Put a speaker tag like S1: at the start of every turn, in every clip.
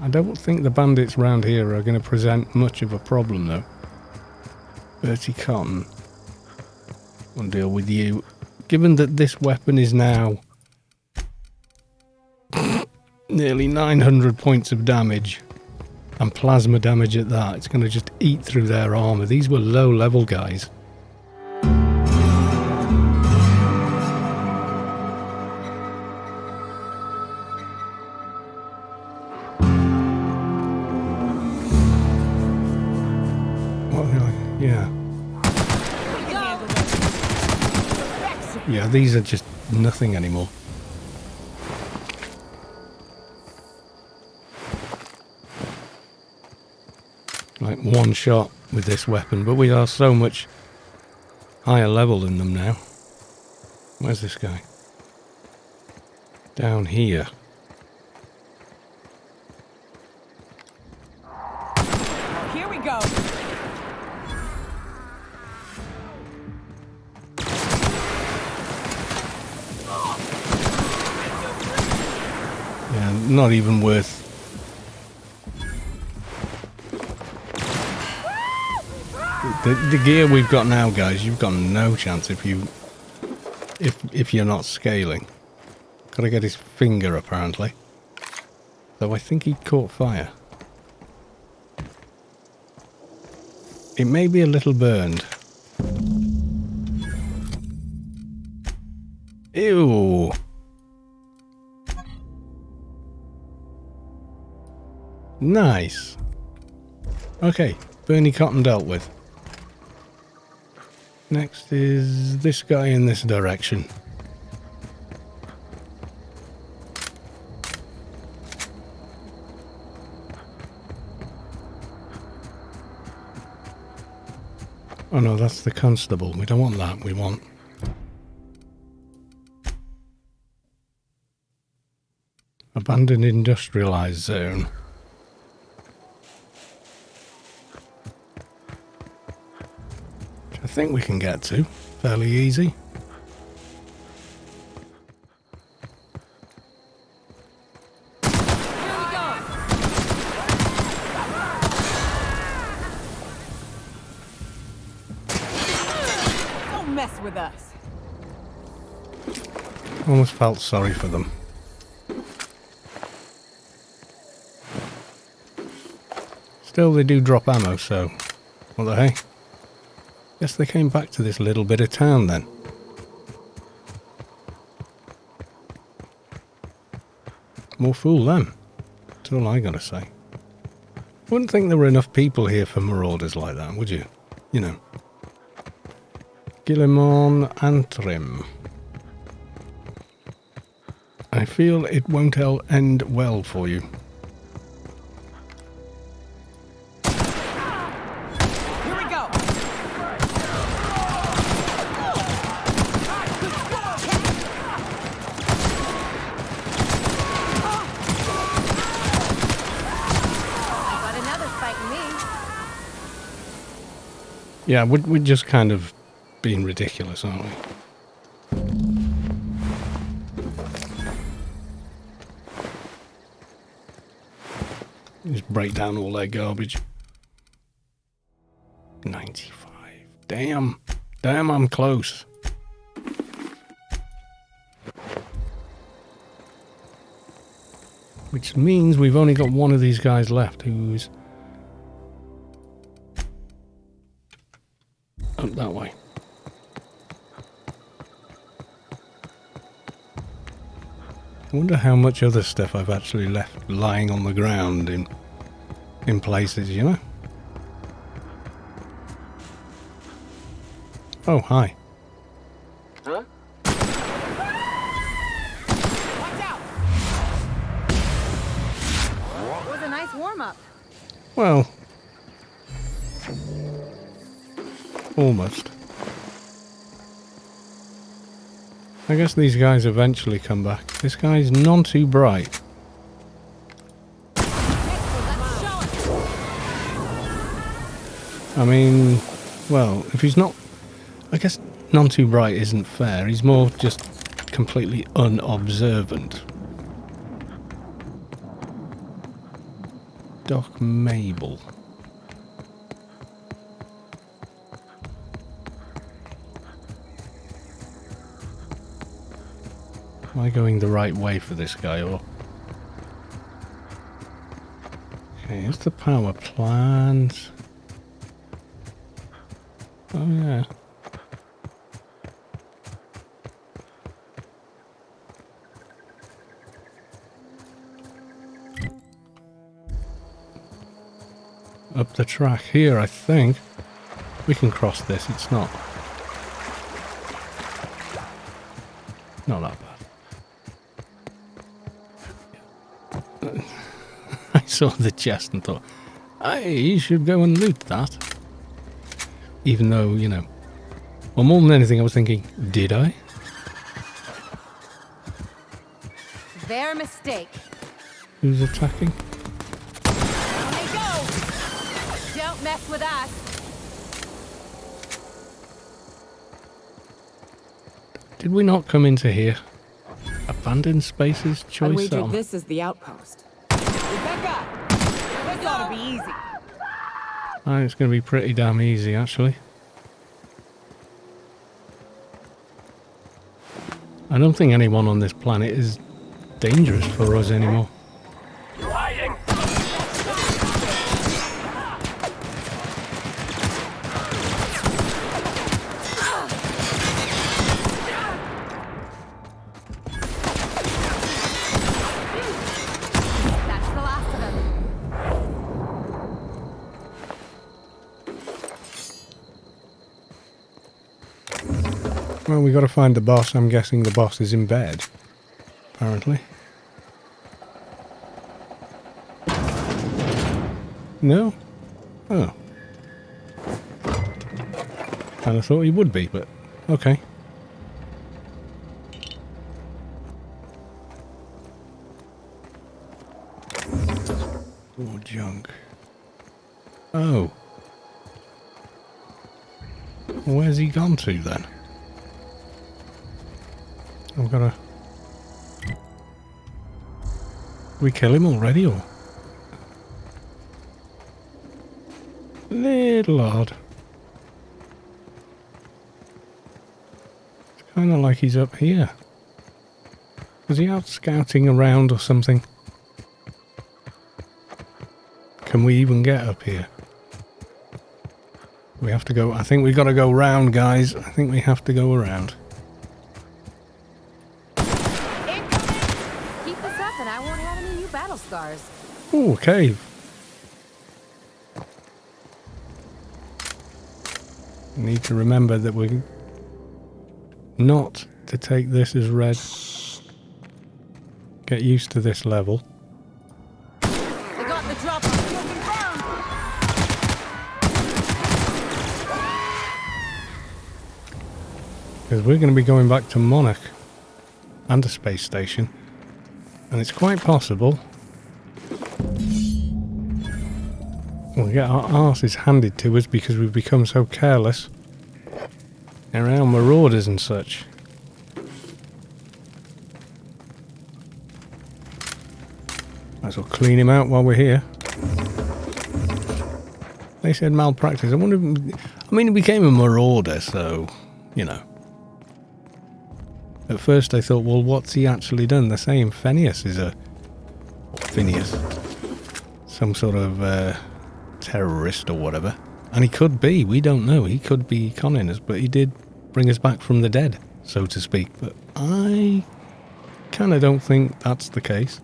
S1: I don't think the bandits round here are going to present much of a problem, though. Bertie Cotton. I'll deal with you. Given that this weapon is now nearly 900 points of damage, and plasma damage at that, it's going to just eat through their armor. These were low-level guys. Yeah, these are just nothing anymore. Like one shot with this weapon, but we are so much higher level than them now. Where's this guy? Down here.
S2: Here we go.
S1: Yeah, not even worth. The gear we've got now, guys, you've got no chance if you're not scaling. Gotta get his finger, apparently. Though I think he caught fire. It may be a little burned. Ew. Nice. Okay, Bernie Cotton dealt with. Next is this guy in this direction. Oh no, that's the constable. We don't want that. We want... abandoned industrialized zone. I think we can get to fairly easy.
S2: Don't mess with us.
S1: Almost felt sorry for them. Still, they do drop ammo, so what the hey? Guess they came back to this little bit of town then. More fool them. That's all I gotta say. Wouldn't think there were enough people here for marauders like that, would you? You know. Guillemon Antrim. I feel it won't end well for you. Yeah, we're just kind of being ridiculous, aren't we? Just break down all their garbage. 95. Damn. Damn, I'm close. Which means we've only got one of these guys left who's... up that way. I wonder how much other stuff I've actually left lying on the ground in places, you know? Oh, hi.
S2: Huh? Watch out! It was a nice warm-up.
S1: Well... almost. I guess these guys eventually come back. This guy's none too bright. I mean, well, if he's not... I guess none too bright isn't fair. He's more just completely unobservant. Doc Mabel. Am I going the right way for this guy, or... Okay, here's the power plant. Oh, yeah. Up the track here, I think. We can cross this, it's not that bad. I saw the chest and thought, hey, you should go and loot that. Even though, you know, well, more than anything I was thinking, did I?
S2: Their mistake.
S1: Who's attacking?
S2: On they go! Don't mess with us.
S3: Did we not come into here? Abandoned spaces?
S2: I
S3: Choice
S2: wager
S3: settlement.
S2: this is the outpost. Rebecca! This ought to be easy.
S3: It's going to be pretty damn easy, actually. I don't think anyone on this planet is dangerous for us anymore.
S4: Hiding!
S2: That's the last of them.
S1: Well, we got to find the boss. I'm guessing the boss is in bed, apparently. No? Oh. Kind of thought he would be, but okay. More junk. Oh. Where's he gone to then? I've got to... We kill him already, or...? Little odd. It's kind of like he's up here. Was he out scouting around or something? Can we even get up here? We have to go... I think we got to go round, guys. I think we have to go around.
S2: Incoming! Keep this up and I won't have any new battle scars.
S1: Ooh, a cave. Need to remember that we're not to take this as red. Get used to this level.
S2: They got the drop on the open ground!
S1: Because we're going to be going back to Monarch and a space station. And it's quite possible we'll get our arses handed to us because we've become so careless around marauders and such. Might as well clean him out while we're here. They said malpractice. I wonder if, I mean, he became a marauder, so, you know. At first I thought, well, what's he actually done? They're saying Phineas is or Phineas. Some sort of terrorist or whatever. And he could be, we don't know. He could be conning us, but he did bring us back from the dead, so to speak. But I kind of don't think that's the case.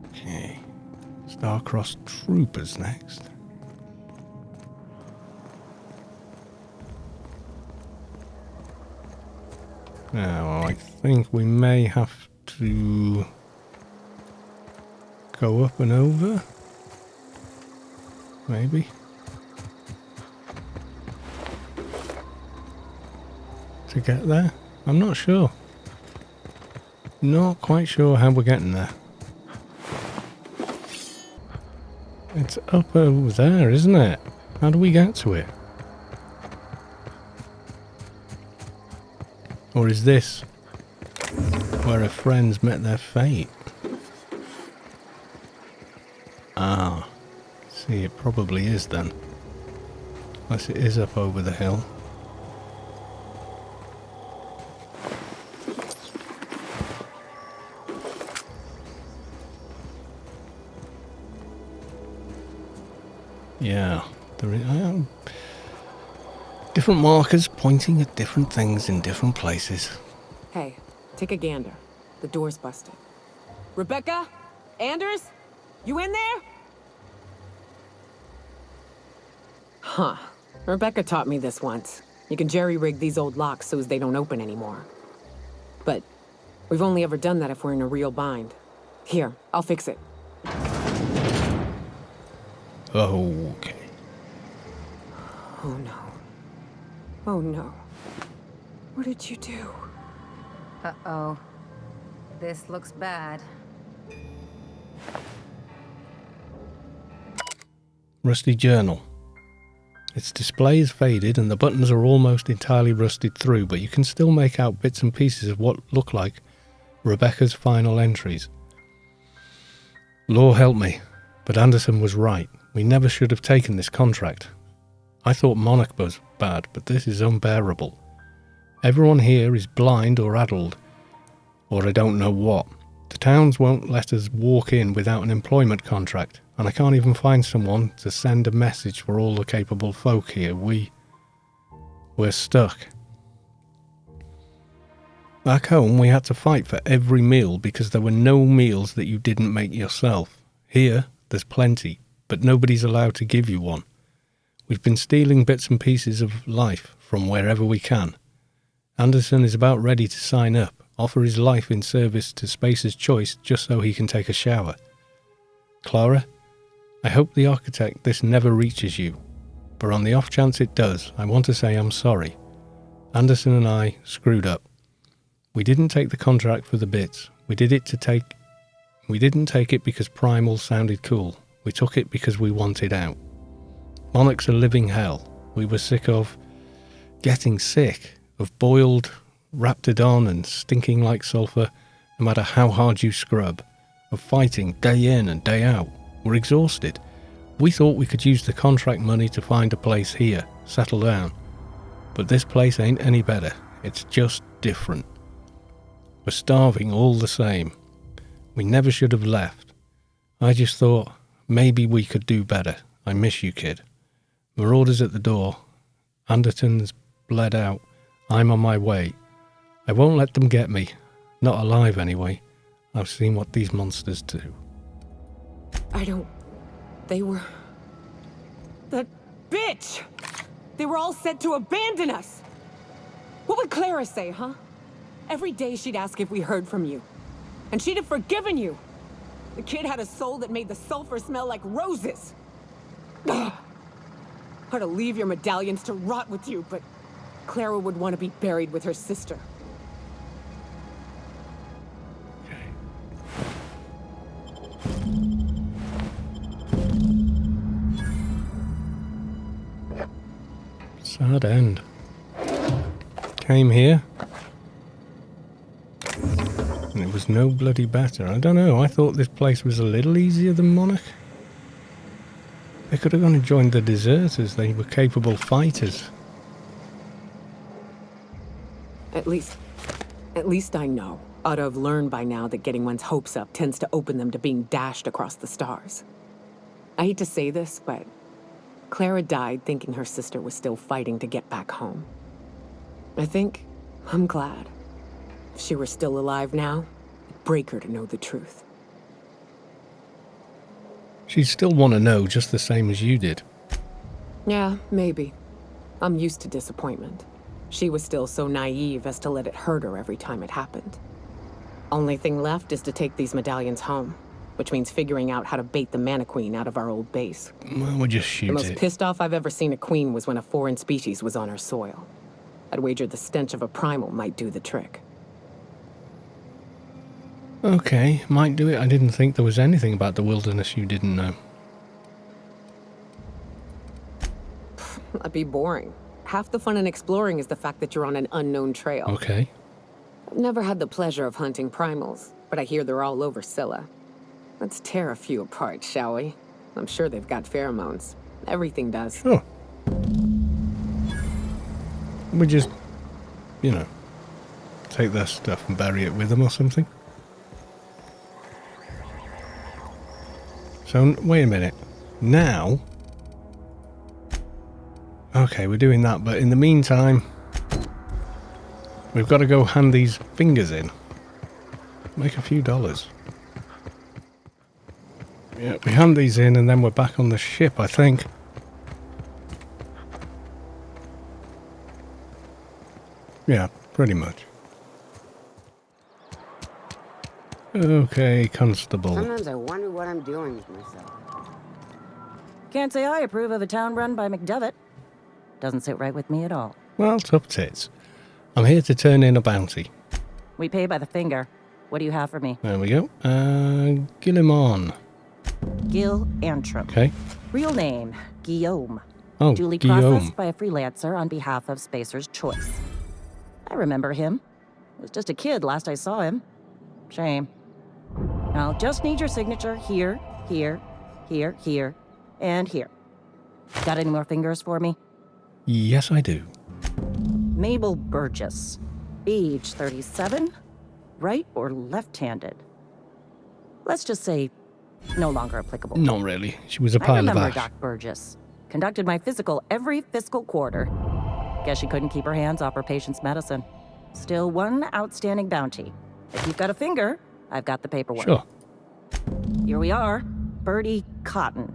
S1: Okay. Star-Crossed Troopers next. Now, I think we may have to go up and over. Maybe. To get there? I'm not sure. Not quite sure how we're getting there. It's up over there, isn't it? How do we get to it? Or is this where our friends met their fate? Ah, see, it probably is then. Unless it is up over the hill. Yeah, there is, different markers pointing at different things in different places.
S5: Hey, take a gander. The door's busted. Rebecca? Anders? You in there? Huh. Rebecca taught me this once. You can jerry-rig these old locks so as they don't open anymore. But we've only ever done that if we're in a real bind. Here, I'll fix it.
S1: Okay.
S5: Oh no. Oh no. What did you do?
S2: Uh-oh. This looks bad.
S1: Rusty journal. Its display is faded and the buttons are almost entirely rusted through, but you can still make out bits and pieces of what look like Rebecca's final entries. Lord help me, but Anderson was right. We never should have taken this contract. I thought Monarch was bad, but this is unbearable. Everyone here is blind or addled, or I don't know what. The towns won't let us walk in without an employment contract, and I can't even find someone to send a message for all the capable folk here. We're stuck. Back home, we had to fight for every meal because there were no meals that you didn't make yourself. Here, there's plenty, but nobody's allowed to give you one. We've been stealing bits and pieces of life from wherever we can. Anderson is about ready to sign up, offer his life in service to Spacer's Choice just so he can take a shower. Clara, I hope the architect this never reaches you, but on the off chance it does, I want to say I'm sorry. Anderson and I screwed up. We didn't take the contract for the bits. We didn't take it because Primal sounded cool. We took it because we wanted out. Monarch's a living hell. We were sick of getting sick, of boiled Raptidon and stinking like sulfur no matter how hard you scrub, of fighting day in and day out. We're exhausted. We thought we could use the contract money to find a place here, settle down. But this place ain't any better. It's just different. We're starving all the same. We never should have left. I just thought maybe we could do better. I miss you, kid. Marauders at the door. Anderton's bled out. I'm on my way. I won't let them get me. Not alive, anyway. I've seen what these monsters do.
S5: They were... That bitch! They were all set to abandon us! What would Clara say, huh? Every day she'd ask if we heard from you. And she'd have forgiven you. The kid had a soul that made the sulfur smell like roses. Ugh. Or to leave your medallions to rot with you, but Clara would want to be buried with her sister.
S1: Sad end. Came here, and it was no bloody better. I don't know, I thought this place was a little easier than Monarch. They could have gone and joined the deserters. They were capable fighters.
S5: At least I know. Ought to have learned by now that getting one's hopes up tends to open them to being dashed across the stars. I hate to say this, but Clara died thinking her sister was still fighting to get back home. I'm glad. If she were still alive now, it'd break her to know the truth.
S1: She'd still want to know just the same as you did.
S5: Yeah, maybe. I'm used to disappointment. She was still so naive as to let it hurt her every time it happened. Only thing left is to take these medallions home, which means figuring out how to bait the Mana Queen out of our old base.
S1: Well, we'll just shoot it.
S5: The most pissed off I've ever seen a queen was when a foreign species was on her soil. I'd wager the stench of a primal might do the trick.
S1: Okay, might do it. I didn't think there was anything about the wilderness you didn't know.
S5: That'd be boring. Half the fun in exploring is the fact that you're on an unknown trail.
S1: Okay.
S5: I've never had the pleasure of hunting primals, but I hear they're all over Scylla. Let's tear a few apart, shall we? I'm sure they've got pheromones. Everything does.
S1: Sure. We just, you know, take their stuff and bury it with them or something. So, wait a minute. Now... Okay, we're doing that, but in the meantime... We've got to go hand these fingers in. Make a few dollars. Yeah, we hand these in and then we're back on the ship, I think. Yeah, pretty much. Okay, Constable.
S6: Sometimes I wonder what I'm doing with myself.
S7: Can't say I approve of a town run by McDevitt. Doesn't sit right with me at all.
S1: Well, tough tits. I'm here to turn in a bounty.
S7: We pay by the finger. What do you have for me?
S1: There we go. Gillimon.
S7: Gil Antrim.
S1: Okay.
S7: Real name, Guillaume.
S1: Oh,
S7: Duly
S1: Guillaume.
S7: processed by a freelancer on behalf of Spacer's Choice. I remember him. Was just a kid last I saw him. Shame. I'll just need your signature here, here, here, here, and here. Got any more fingers for me?
S1: Yes, I do.
S7: Mabel Burgess. Age 37. Right or left-handed? Let's just say no longer applicable.
S1: Not really. She was a
S7: I
S1: pile of
S7: remember
S1: ash.
S7: Doc Burgess. Conducted my physical every fiscal quarter. Guess she couldn't keep her hands off her patient's medicine. Still one outstanding bounty. If you've got a finger, I've got the paperwork.
S1: Sure.
S7: Here we are. Bertie Cotton.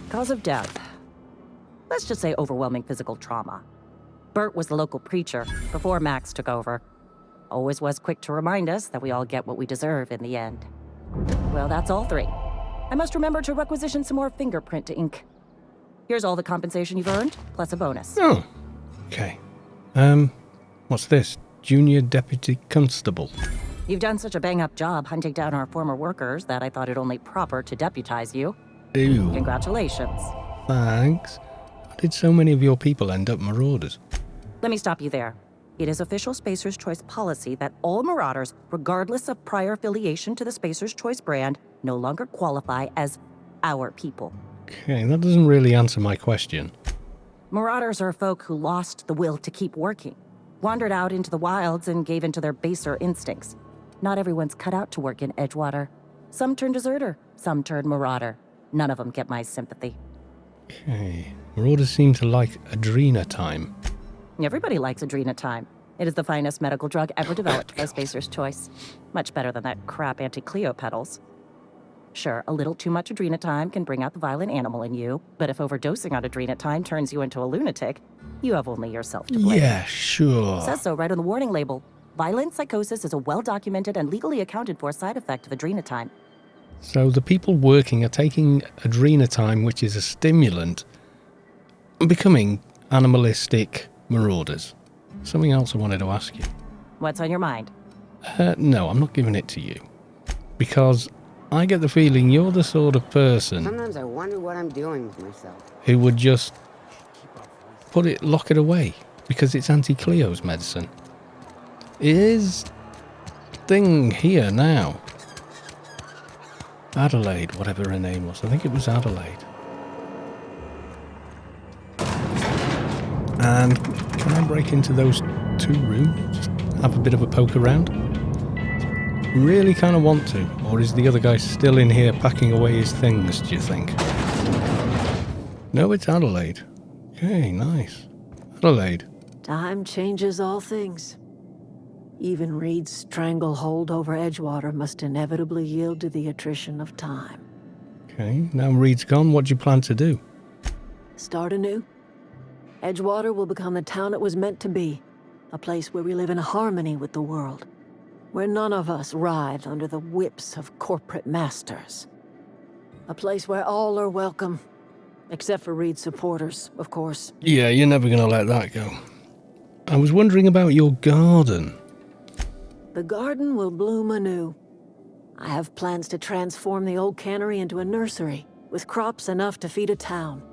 S7: Cause of death. Let's just say overwhelming physical trauma. Bert was the local preacher before Max took over. Always was quick to remind us that we all get what we deserve in the end. Well, that's all three. I must remember to requisition some more fingerprint ink. Here's all the compensation you've earned, plus a bonus.
S1: Oh. Okay. What's this? Junior Deputy Constable.
S7: You've done such a bang-up job hunting down our former workers that I thought it only proper to deputize you.
S1: Ew.
S7: Congratulations.
S1: Thanks. How did so many of your people end up marauders?
S7: Let me stop you there. It is official Spacer's Choice policy that all marauders, regardless of prior affiliation to the Spacer's Choice brand, no longer qualify as our people.
S1: Okay, that doesn't really answer my question.
S7: Marauders are folk who lost the will to keep working, wandered out into the wilds and gave into their baser instincts. Not everyone's cut out to work in Edgewater. Some turn deserter, some turn marauder. None of them get my sympathy.
S1: Okay. Marauders seem to like Adrena time.
S7: Everybody likes Adrenatime. It is the finest medical drug ever developed by Spacer's Choice. Much better than that crap anti-Cleo pedals. Sure, a little too much Adrenatime can bring out the violent animal in you, but if overdosing on Adrenatime turns you into a lunatic, you have only yourself to blame.
S1: Yeah, sure.
S7: It says so right on the warning label. Violent psychosis is a well-documented and legally accounted for side effect of Adrenatime.
S1: So the people working are taking Adrenatime, which is a stimulant, and becoming animalistic marauders. Something else I wanted to ask you.
S7: What's on your mind?
S1: No, I'm not giving it to you. Because I get the feeling you're the sort of person
S6: Sometimes I wonder what I'm doing with myself.
S1: who would just lock it away because it's anti-Cleo's medicine. Is thing here now. Adelaide, whatever her name was. I think it was Adelaide. And can I break into those two rooms? Just have a bit of a poke around? Really kind of want to. Or is the other guy still in here packing away his things, do you think? No, it's Adelaide. Okay, nice. Adelaide.
S8: Time changes all things. Even Reed's stranglehold over Edgewater must inevitably yield to the attrition of time.
S1: Okay, now Reed's gone, what do you plan to do?
S8: Start anew. Edgewater will become the town it was meant to be. A place where we live in harmony with the world. Where none of us writhe under the whips of corporate masters. A place where all are welcome. Except for Reed's supporters, of course.
S1: Yeah, you're never going to let that go. I was wondering about your garden.
S8: The garden will bloom anew. I have plans to transform the old cannery into a nursery, with crops enough to feed a town.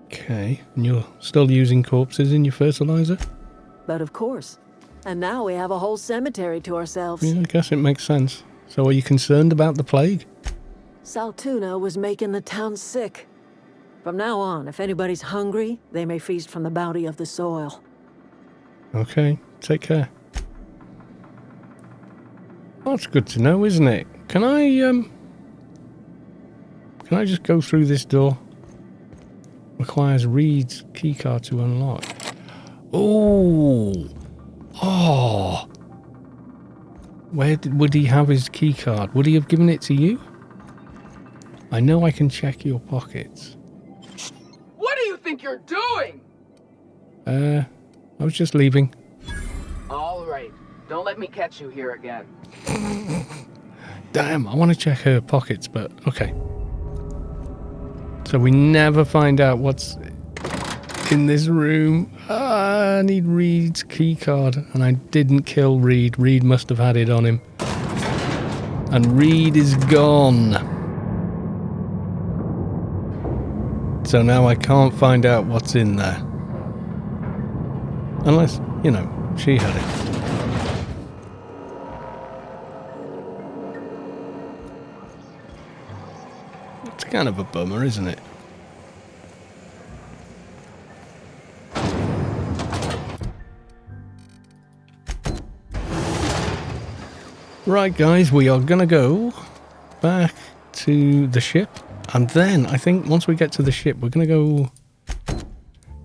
S1: Okay, and you're still using corpses in your fertilizer?
S8: But of course. And now we have a whole cemetery to ourselves.
S1: Yeah, I guess it makes sense. So are you concerned about the plague?
S8: Saltuna was making the town sick. From now on, if anybody's hungry, they may feast from the bounty of the soil.
S1: Okay, take care. That's good to know, isn't it? Can I just go through this door? Requires Reed's keycard to unlock. Oh! Oh! Where would he have his keycard? Would he have given it to you? I know I can check your pockets.
S4: What do you think you're doing?
S1: I was just leaving.
S4: All right. Don't let me catch you here again.
S1: Damn, I want to check her pockets, but okay. So we never find out what's in this room. I need Reed's keycard, and I didn't kill Reed. Reed must have had it on him. And Reed is gone. So now I can't find out what's in there. Unless, you know, she had it. It's kind of a bummer, isn't it? Right, guys, we are gonna go back to the ship, and then I think once we get to the ship, we're gonna go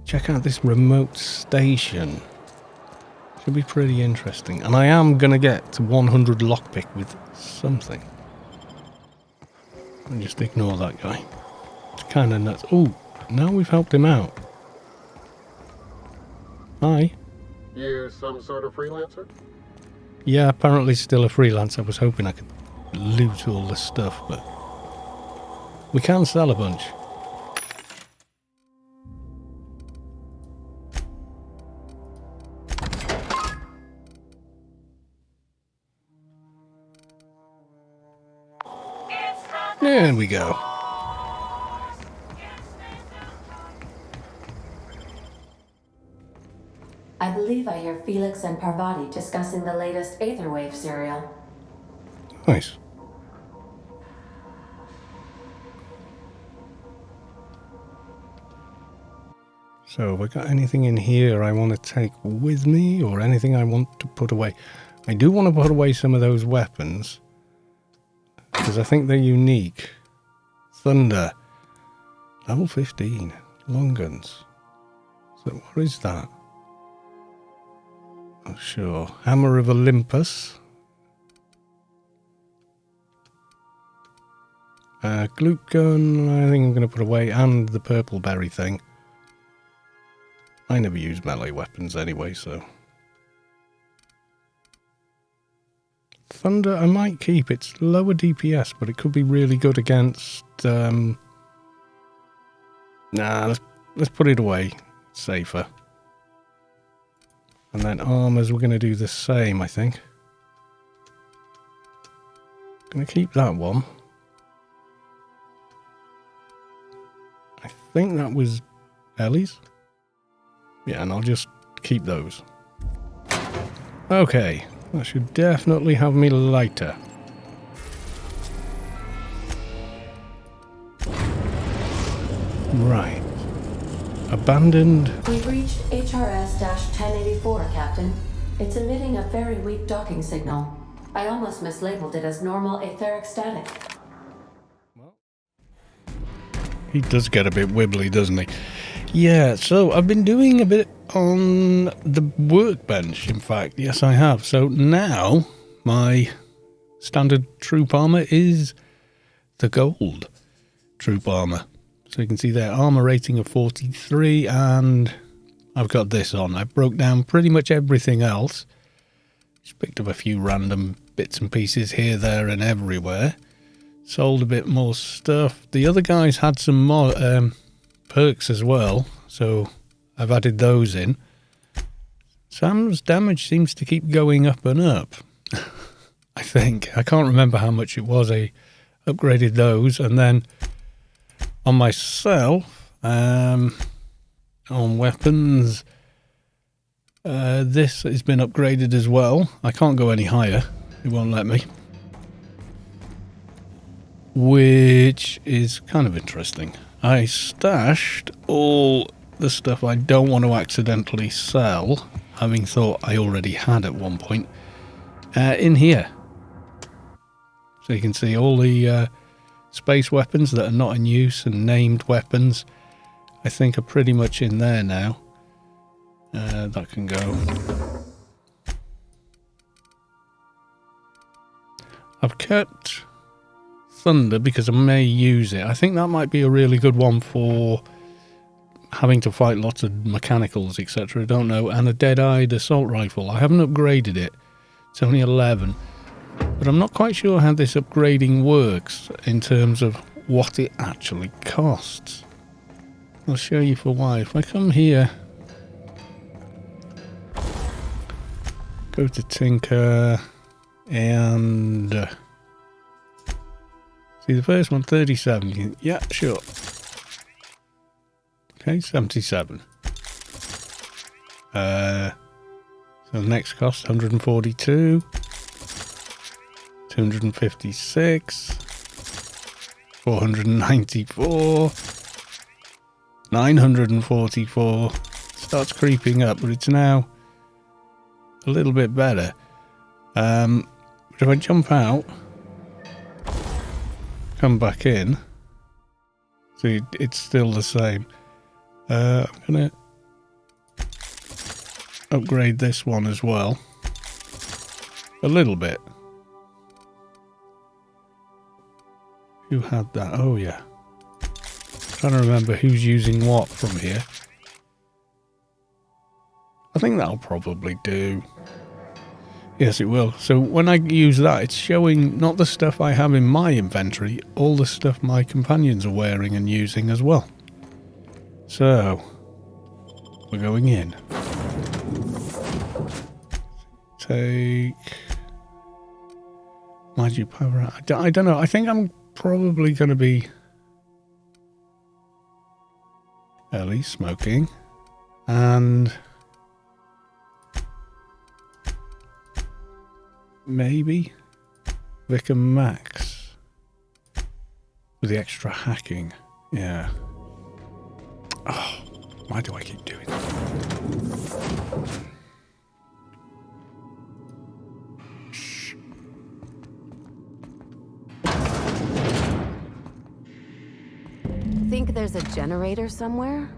S1: check out this remote station. Should be pretty interesting, and I am gonna get to 100 lockpick with something. And just ignore that guy. It's kind of nuts. Oh, now we've helped him out. Hi.
S9: You some sort of freelancer?
S1: Yeah, apparently still a freelance. I was hoping I could loot all this stuff, but we can sell a bunch. There we go.
S2: I believe I hear Felix and Parvati discussing the latest Aetherwave serial.
S1: Nice. So, have I got anything in here I want to take with me, or anything I want to put away? I do want to put away some of those weapons, because I think they're unique. Thunder. Level 15. Long guns. So, what is that? Oh, sure. Hammer of Olympus. Gloop gun, I think I'm going to put away, and the purple berry thing. I never use melee weapons anyway, so... Thunder, I might keep. It's lower DPS, but it could be really good against... Nah, let's put it away. It's safer. And then armors, we're going to do the same, I think. Going to keep that one. I think that was Ellie's. Yeah, and I'll just keep those. Okay, that should definitely have me lighter. Right. Abandoned.
S2: We've reached HRS-1084, Captain. It's emitting a very weak docking signal. I almost mislabeled it as normal etheric static.
S1: He does get a bit wibbly, doesn't he? Yeah, so I've been doing a bit on the workbench, in fact. Yes, I have. So now my standard troop armor is the gold troop armor. So you can see there, armor rating of 43, and I've got this on. I broke down pretty much everything else. Just picked up a few random bits and pieces here, there, and everywhere. Sold a bit more stuff. The other guys had some more perks as well, so I've added those in. Sam's damage seems to keep going up and up. I think. I can't remember how much it was. I upgraded those, and then on myself, on weapons, this has been upgraded as well. I can't go any higher. It won't let me. which is kind of interesting. I stashed all the stuff I don't want to accidentally sell, having thought I already had at one point, in here. So you can see all the space weapons that are not in use and named weapons, I think, are pretty much in there now. That can go. I've kept Thunder because I may use it. I think that might be a really good one for having to fight lots of mechanicals, etc. I don't know. And a dead-eyed assault rifle. I haven't upgraded it. It's only 11. But I'm not quite sure how this upgrading works in terms of what it actually costs. I'll show you for why. If I come here, go to Tinker, and see the first one, 37. Yeah, sure. Okay, 77. So the next cost, 142. 256, 494, 944. Starts creeping up, but it's now a little bit better. But if I jump out, come back in, see, it's still the same. I'm gonna upgrade this one as well, a little bit. Who had that? Oh, yeah. Trying to remember who's using what from here. I think that'll probably do. Yes, it will. So when I use that, it's showing not the stuff I have in my inventory, all the stuff my companions are wearing and using as well. So, we're going in. Take magic power. I don't know. I think I'm probably going to be early smoking and maybe Vic and Max with the extra hacking. Yeah. Oh, why do I keep doing that?
S10: Think there's a generator somewhere?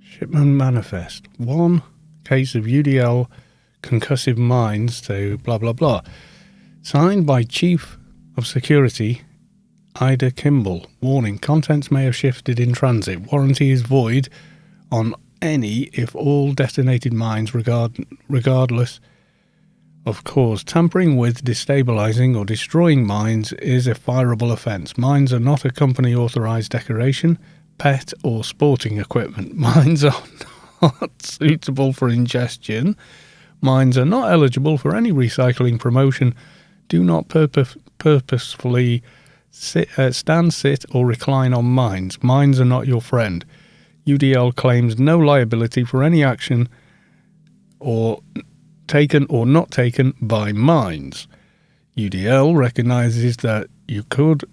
S1: Shipment manifest. 1 case of UDL concussive mines to blah blah blah. Signed by Chief of Security Ida Kimball. Warning, contents may have shifted in transit. Warranty is void on any, if all, detonated mines regardless of cause. Tampering with, destabilizing or destroying mines is a fireable offence. Mines are not a company authorized decoration, pet or sporting equipment. Mines are not suitable for ingestion. Mines are not eligible for any recycling promotion. Do not purposefully stand, sit or recline on mines. Mines are not your friend. UDL claims no liability for any action or taken or not taken by mines. UDL recognizes that you could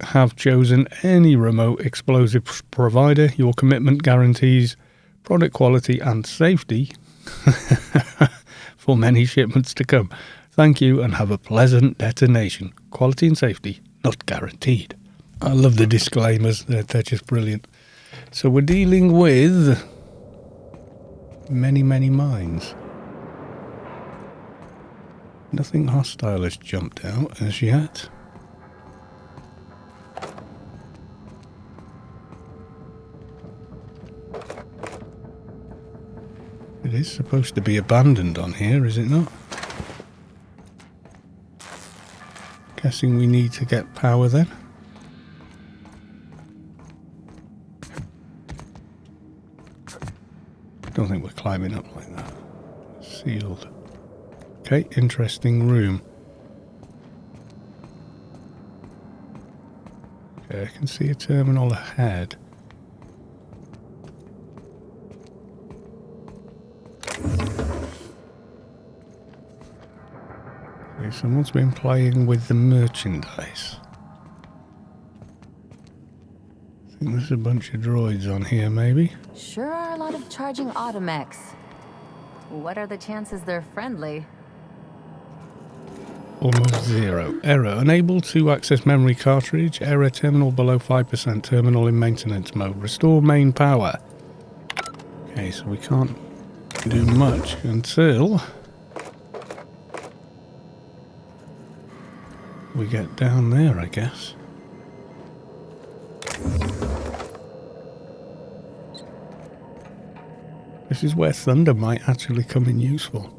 S1: have chosen any remote explosive provider. Your commitment guarantees product quality and safety for many shipments to come. Thank you and have a pleasant detonation. Quality and safety not guaranteed. I love the disclaimers. They're just brilliant. So we're dealing with many mines. Nothing hostile has jumped out as yet. It is supposed to be abandoned on here, is it not? Guessing we need to get power then. Don't think we're climbing up like that. Sealed. Okay, interesting room. Okay, I can see a terminal ahead. Okay, someone's been playing with the merchandise. I think there's a bunch of droids on here, maybe.
S10: Sure are a lot of charging automechs. What are the chances they're friendly?
S1: Almost zero. Error. Unable to access memory cartridge. Error. Terminal below 5%. Terminal in maintenance mode. Restore main power. Okay, so we can't do much until we get down there, I guess. This is where thunder might actually come in useful.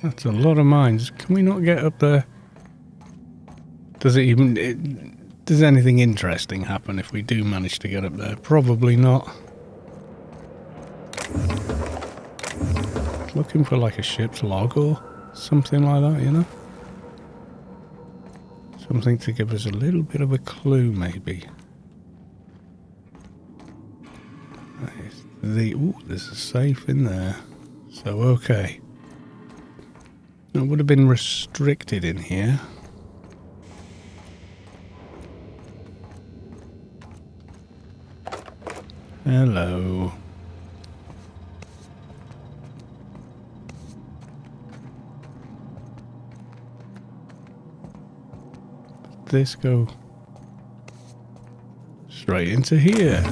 S1: That's a lot of mines. Can we not get up there? Does anything interesting happen if we do manage to get up there? Probably not. Looking for like a ship's log or something like that, you know? Something to give us a little bit of a clue, maybe. Ooh, there's a safe in there. So, okay. It would have been restricted in here. Hello. This go straight into here.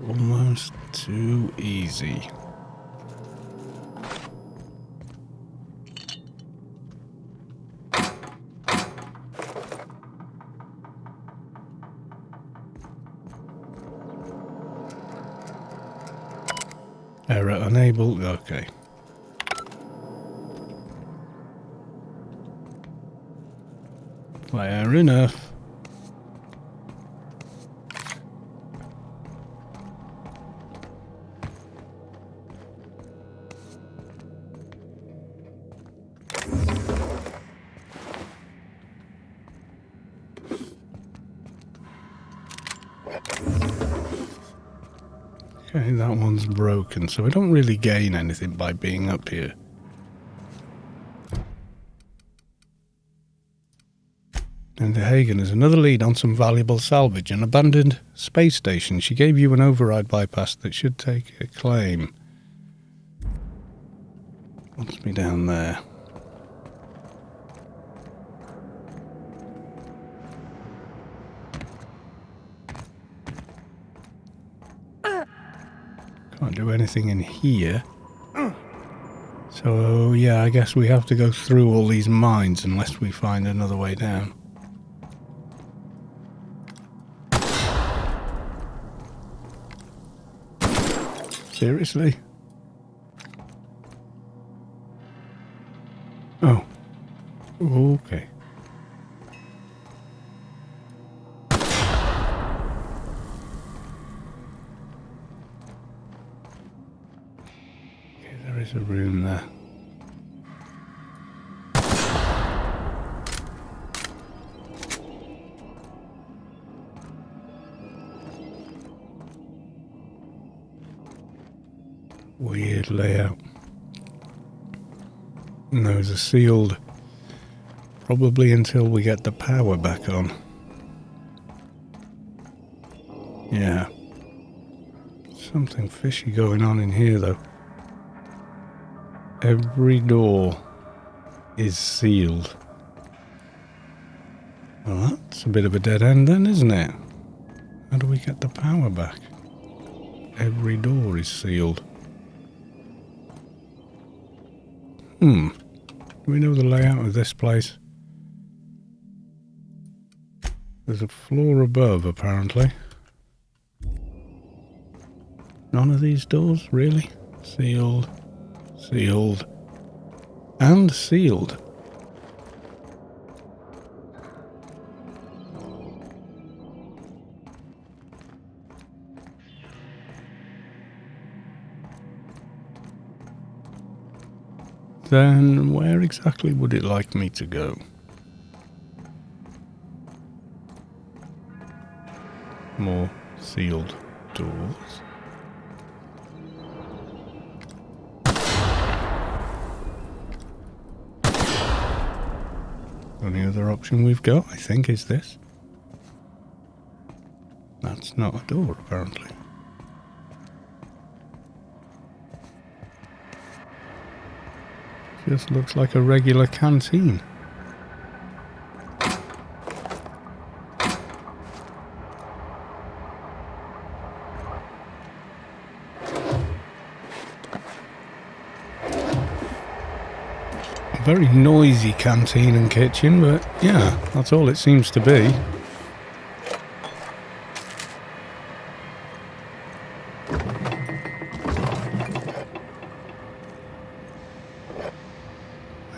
S1: Almost too easy. Error unable. Okay. Fair enough. Okay, that one's broken, so we don't really gain anything by being up here. And Hagen is another lead on some valuable salvage. An abandoned space station. She gave you an override bypass that should take a claim. Wants me down there. Can't do anything in here. So, yeah, I guess we have to go through all these mines unless we find another way down. Seriously? Oh. Okay. There is a room there. Weird layout. And those are sealed probably until we get the power back on. Yeah. Something fishy going on in here though. Every door is sealed. Well, that's a bit of a dead end then, isn't it? How do we get the power back? Every door is sealed. Do we know the layout of this place? There's a floor above, apparently. None of these doors, really? Sealed. Sealed. And sealed. Then where exactly would it like me to go? More sealed doors. Only other option we've got, I think, is this. That's not a door, apparently. Just looks like a regular canteen. A very noisy canteen and kitchen, but yeah, that's all it seems to be.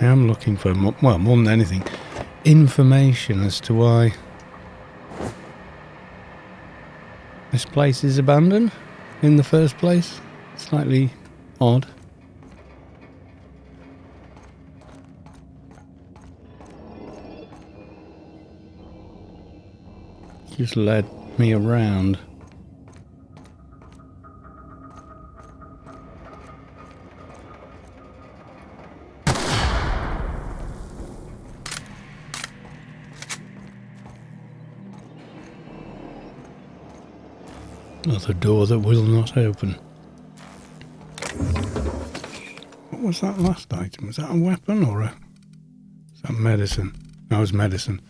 S1: I am looking for, well, more than anything, information as to why this place is abandoned in the first place. Slightly odd. Just led me around. Another door that will not open. What was that last item? Was that a weapon or a... Is that medicine? That was medicine.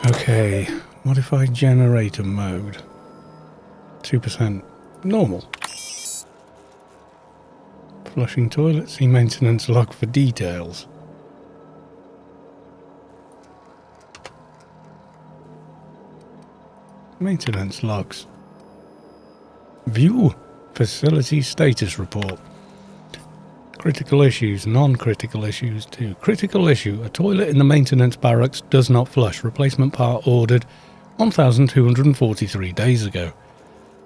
S1: Okay, what if I generator mode? 2% normal. Flushing toilet, see maintenance log for details. Maintenance logs. View facility status report. Critical issues, non-critical issues too. Critical issue, a toilet in the maintenance barracks does not flush. Replacement part ordered 1,243 days ago.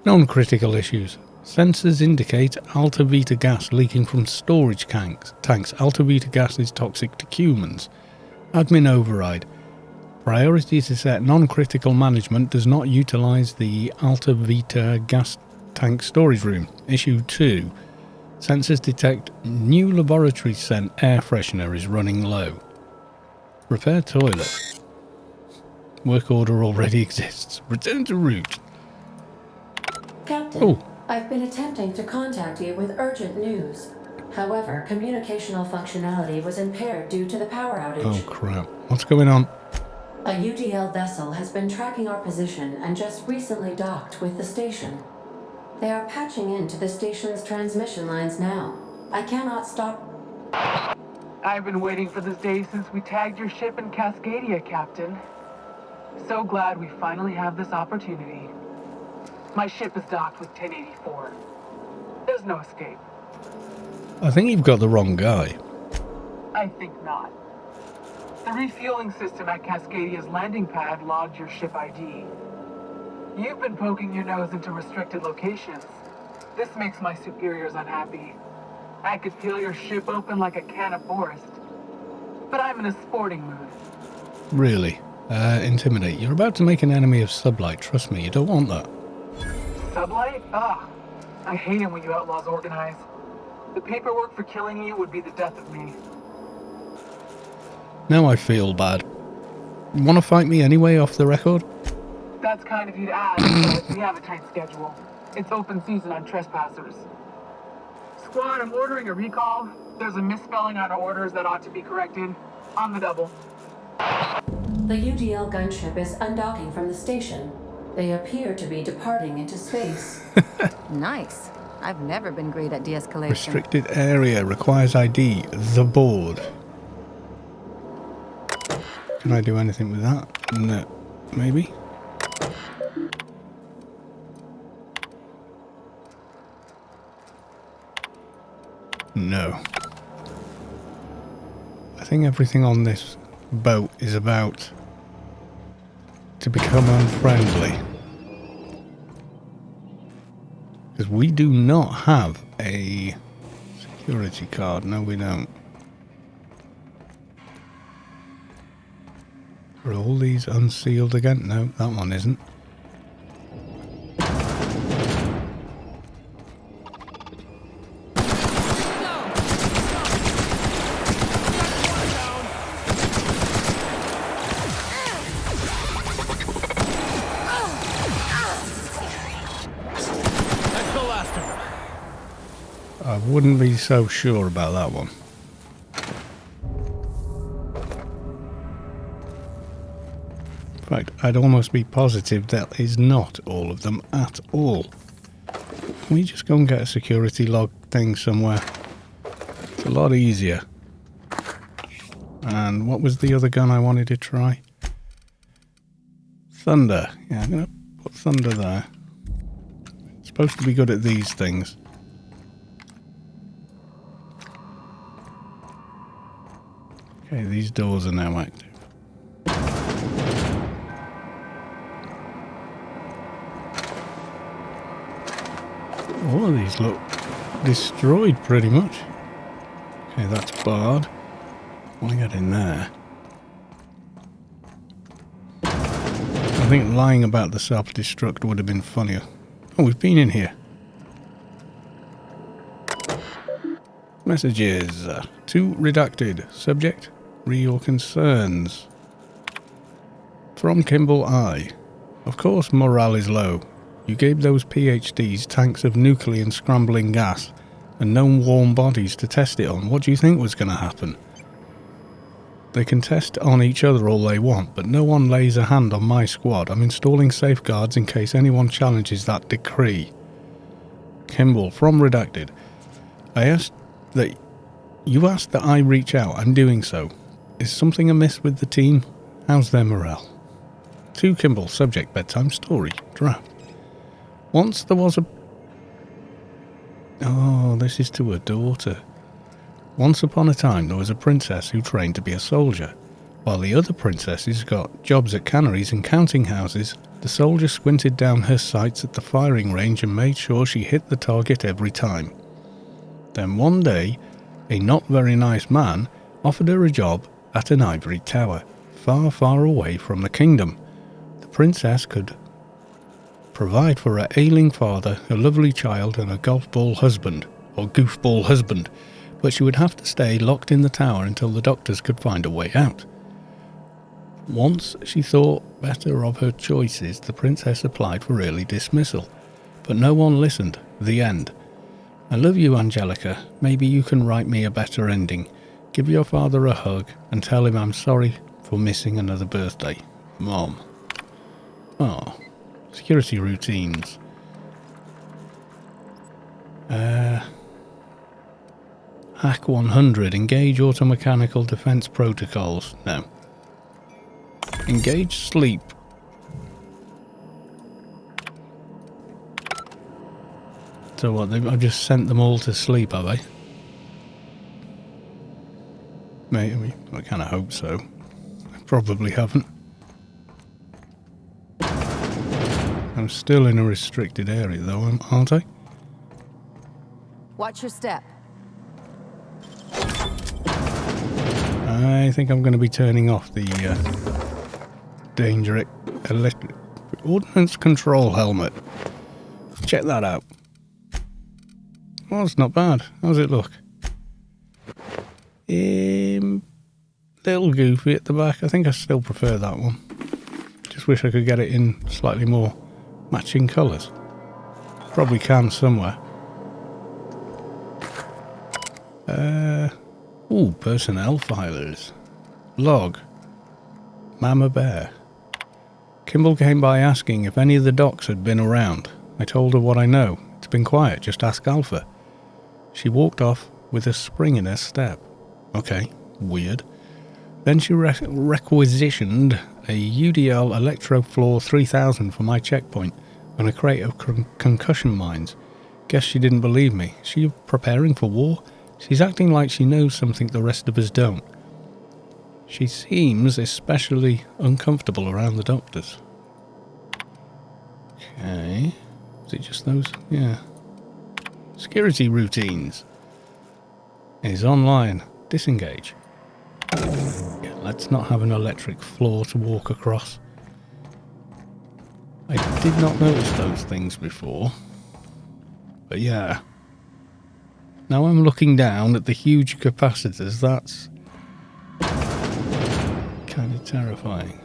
S1: Non-critical issues. Sensors indicate Alta Vita gas leaking from storage tanks. Alta Vita gas is toxic to humans. Admin override. Priority to set non-critical management does not utilize the Alta Vita gas tank storage room. Issue 2. Sensors detect new laboratory scent air freshener is running low. Repair toilet. Work order already exists. Return to route.
S2: Captain,
S1: oh.
S2: I've been attempting to contact you with urgent news. However, communicational functionality was impaired due to the power outage.
S1: Oh crap. What's going on?
S2: A UDL vessel has been tracking our position and just recently docked with the station. They are patching into the station's transmission lines now. I cannot stop...
S4: I've been waiting for this day since we tagged your ship in Cascadia, Captain. So glad we finally have this opportunity. My ship is docked with 1084. There's no escape.
S1: I think you've got the wrong guy.
S4: I think not. The refueling system at Cascadia's landing pad logged your ship ID. You've been poking your nose into restricted locations. This makes my superiors unhappy. I could peel your ship open like a can of Forest. But I'm in a sporting mood.
S1: Really? Intimidate. You're about to make an enemy of Sublight. Trust me, you don't want that.
S4: Sublight? Ah, I hate it when you outlaws organize. The paperwork for killing you would be the death of me.
S1: Now I feel bad. Want to fight me anyway off the record?
S4: That's kind of you to ask, but we have a tight schedule. It's open season on trespassers. Squad, I'm ordering a recall. There's a misspelling on orders that ought to be corrected. On the double.
S2: The UDL gunship is undocking from the station. They appear to be departing into space.
S10: Nice. I've never been great at de-escalation.
S1: Restricted area requires ID. The board. Can I do anything with that? No. Maybe? No. I think everything on this boat is about to become unfriendly. Because we do not have a security card. No, we don't. Are all these unsealed again? No, that one isn't. I wouldn't be so sure about that one. In fact, I'd almost be positive that is not all of them at all. Can we just go and get a security log thing somewhere? It's a lot easier. And what was the other gun I wanted to try? Thunder. Yeah, I'm going to put Thunder there. It's supposed to be good at these things. Okay, these doors are now active. All of these look destroyed pretty much. Okay, that's barred. What do I got in there? I think lying about the self-destruct would have been funnier. Oh, we've been in here. Messages. To redacted. Subject. Re your concerns. From Kimball I. Of course morale is low. You gave those PhDs tanks of nuclear and scrambling gas and known warm bodies to test it on. What do you think was going to happen? They can test on each other all they want, but no one lays a hand on my squad. I'm installing safeguards in case anyone challenges that decree. Kimball, from redacted. You asked that I reach out. I'm doing so. Is something amiss with the team? How's their morale? To Kimball, subject, bedtime story, draft. Once there was a... Oh, this is to her daughter. Once upon a time there was a princess who trained to be a soldier. While the other princesses got jobs at canneries and counting houses, the soldier squinted down her sights at the firing range and made sure she hit the target every time. Then one day, a not very nice man offered her a job at an ivory tower, far, far away from the kingdom. The princess could provide for her ailing father, a lovely child, and a goofball husband, but she would have to stay locked in the tower until the doctors could find a way out. Once she thought better of her choices, the princess applied for early dismissal, but no one listened. The end. I love you, Angelica. Maybe you can write me a better ending. Give your father a hug and tell him I'm sorry for missing another birthday. Mom. Oh. Security routines. Hack 100. Engage automechanical defense protocols. No. Engage sleep. So what, I've just sent them all to sleep, have I? Maybe. I kind of hope so. I probably haven't. I'm still in a restricted area though, aren't I?
S10: Watch your step.
S1: I think I'm going to be turning off the danger electric ordnance control helmet. Check that out. Oh, it's not bad. How's it look? Little goofy at the back. I think I still prefer that one. Just wish I could get it in slightly more matching colours. Probably can somewhere. Personnel filers. Log. Mama Bear. Kimball came by asking if any of the docs had been around. I told her what I know. It's been quiet, just ask Alpha. She walked off with a spring in her step. Okay, weird. Then she requisitioned a UDL Electrofloor 3000 for my checkpoint and a crate of concussion mines. Guess she didn't believe me. She preparing for war? She's acting like she knows something the rest of us don't. She seems especially uncomfortable around the doctors. Okay. Is it just those? Yeah. Security routines. Is online. Disengage. Yeah, let's not have an electric floor to walk across. I did not notice those things before. But yeah. Now I'm looking down at the huge capacitors. That's kind of terrifying.